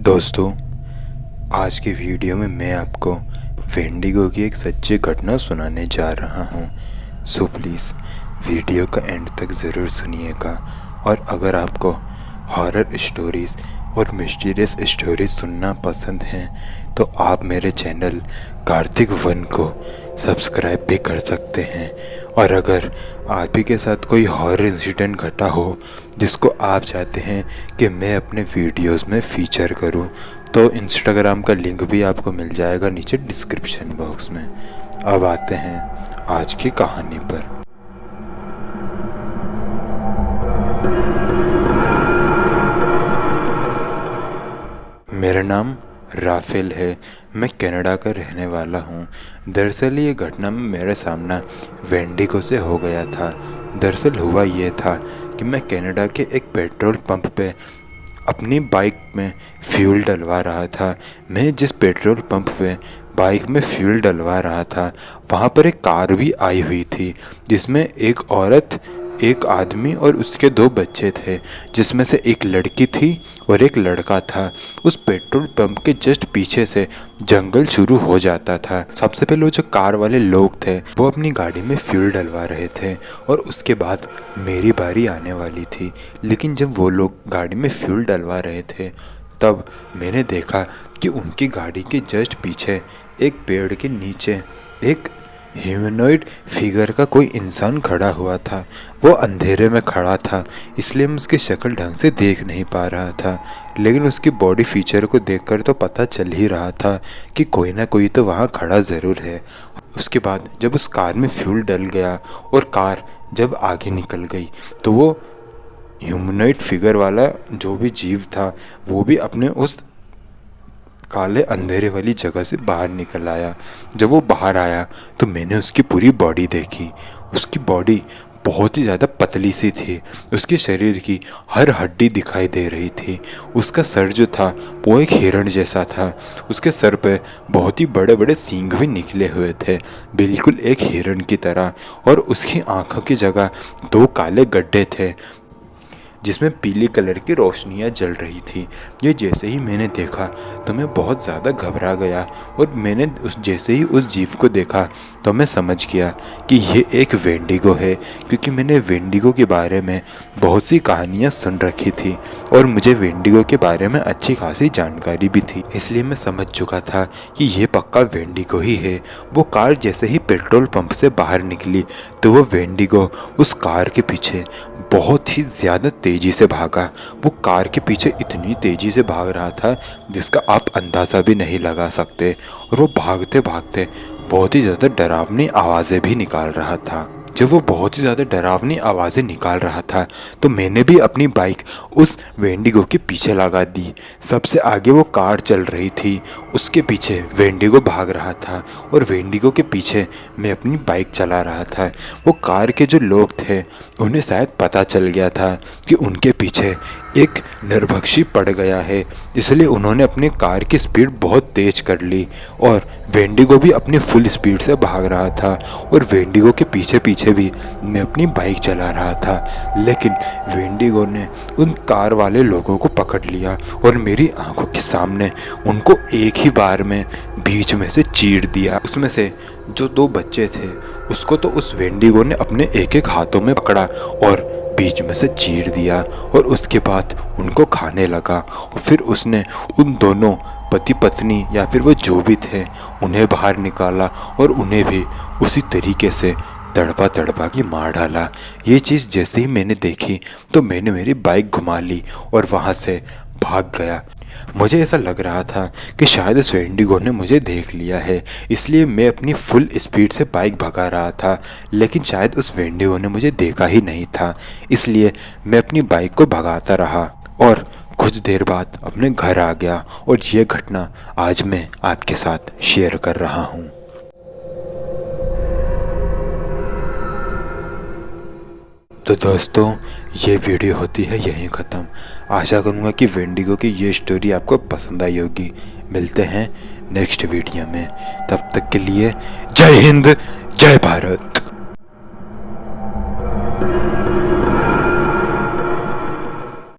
दोस्तों, आज की वीडियो में मैं आपको वेंडिगो की एक सच्ची घटना सुनाने जा रहा हूँ। सो प्लीज़ वीडियो का एंड तक ज़रूर सुनिएगा। और अगर आपको हॉरर स्टोरीज़ और मिस्टीरियस स्टोरीज सुनना पसंद हैं तो आप मेरे चैनल कार्तिक वन को सब्सक्राइब भी कर सकते हैं। और अगर आप ही के साथ कोई हॉरर इंसिडेंट घटा हो जिसको आप चाहते हैं कि मैं अपने वीडियोस में फ़ीचर करूं, तो इंस्टाग्राम का लिंक भी आपको मिल जाएगा नीचे डिस्क्रिप्शन बॉक्स में। अब आते हैं आज की कहानी पर। मेरा नाम राफेल है। मैं कनाडा का रहने वाला हूँ। दरअसल ये घटना में मेरा सामना वेंडिगो से हो गया था। दरअसल हुआ ये था कि मैं कनाडा के एक पेट्रोल पंप पे अपनी बाइक में फ्यूल डलवा रहा था। मैं जिस पेट्रोल पंप पे बाइक में फ्यूल डलवा रहा था वहाँ पर एक कार भी आई हुई थी जिसमें एक औरत, एक आदमी और उसके 2 बच्चे थे, जिसमें से एक लड़की थी और एक लड़का था। उस पेट्रोल पंप के जस्ट पीछे से जंगल शुरू हो जाता था। सबसे पहले वो जो कार वाले लोग थे वो अपनी गाड़ी में फ्यूल डलवा रहे थे और उसके बाद मेरी बारी आने वाली थी। लेकिन जब वो लोग गाड़ी में फ्यूल डलवा रहे थे तब मैंने देखा कि उनकी गाड़ी के जस्ट पीछे एक पेड़ के नीचे एक ह्यूमनॉइड फिगर का कोई इंसान खड़ा हुआ था। वो अंधेरे में खड़ा था, इसलिए मैं उसकी शक्ल ढंग से देख नहीं पा रहा था, लेकिन उसकी बॉडी फीचर को देखकर तो पता चल ही रहा था कि कोई ना कोई तो वहाँ खड़ा ज़रूर है। उसके बाद जब उस कार में फ्यूल डल गया और कार जब आगे निकल गई तो वो ह्यूमनॉइड फिगर वाला जो भी जीव था वो भी अपने उस काले अंधेरे वाली जगह से बाहर निकल आया। जब वो बाहर आया तो मैंने उसकी पूरी बॉडी देखी। उसकी बॉडी बहुत ही ज़्यादा पतली सी थी। उसके शरीर की हर हड्डी दिखाई दे रही थी। उसका सर जो था वो एक हिरण जैसा था। उसके सर पे बहुत ही बड़े बड़े सींग भी निकले हुए थे, बिल्कुल एक हिरण की तरह। और उसकी आँखों की जगह 2 काले गड्ढे थे जिसमें पीली कलर की रोशनियाँ जल रही थी। ये जैसे ही मैंने देखा तो मैं बहुत ज़्यादा घबरा गया और मैंने जैसे ही उस जीव को देखा तो मैं समझ गया कि ये एक वेंडिगो है, क्योंकि मैंने वेंडिगो के बारे में बहुत सी कहानियाँ सुन रखी थी और मुझे वेंडिगो के बारे में अच्छी खासी जानकारी भी थी। इसलिए मैं समझ चुका था कि ये पक्का वेंडिगो ही है। वो कार जैसे ही पेट्रोल पंप से बाहर निकली तो वो वेंडिगो उस कार के पीछे बहुत ही ज़्यादा तेज़ी से भागा। वो कार के पीछे इतनी तेज़ी से भाग रहा था जिसका आप अंदाज़ा भी नहीं लगा सकते। और वो भागते भागते बहुत ही ज़्यादा डरावनी आवाज़ें भी निकाल रहा था। जब वो बहुत ही ज़्यादा डरावनी आवाज़ें निकाल रहा था तो मैंने भी अपनी बाइक उस वेंडिगो के पीछे लगा दी। सबसे आगे वो कार चल रही थी, उसके पीछे वेंडिगो भाग रहा था और वेंडिगो के पीछे मैं अपनी बाइक चला रहा था। वो कार के जो लोग थे उन्हें शायद पता चल गया था कि उनके पीछे एक नरभक्षी पड़ गया है, इसलिए उन्होंने अपनी कार की स्पीड बहुत तेज़ कर ली और वेंडिगो भी अपनी फुल स्पीड से भाग रहा था। और वेंडिगो के पीछे पीछे भी मैं अपनी बाइक चला रहा था, लेकिन वेंडिगो ने उन कार वाले लोगों को पकड़ लिया और मेरी आंखों के सामने उनको एक ही बार में बीच में से चीर दिया। उसमें से जो 2 बच्चे थे उसको तो उस वेंडिगो ने अपने एक हाथों में पकड़ा और बीच में से चीर दिया और उसके बाद उनको खाने लगा। और फिर उसने उन दोनों पति पत्नी या फिर वो जो भी थे उन्हें बाहर निकाला और उन्हें भी उसी तरीके से तड़पा तड़पा के मार डाला। ये चीज़ जैसे ही मैंने देखी तो मैंने मेरी बाइक घुमा ली और वहाँ से भाग गया। मुझे ऐसा लग रहा था कि शायद उस वेंडिगो ने मुझे देख लिया है, इसलिए मैं अपनी फुल स्पीड से बाइक भगा रहा था। लेकिन शायद उस वेंडिगो ने मुझे देखा ही नहीं था, इसलिए मैं अपनी बाइक को भगाता रहा और कुछ देर बाद अपने घर आ गया। और ये घटना आज मैं आपके साथ शेयर कर रहा हूँ। तो दोस्तों, ये वीडियो होती है यहीं ख़त्म। आशा करूँगा कि वेंडिगो की ये स्टोरी आपको पसंद आई होगी। मिलते हैं नेक्स्ट वीडियो में, तब तक के लिए जय हिंद, जय भारत।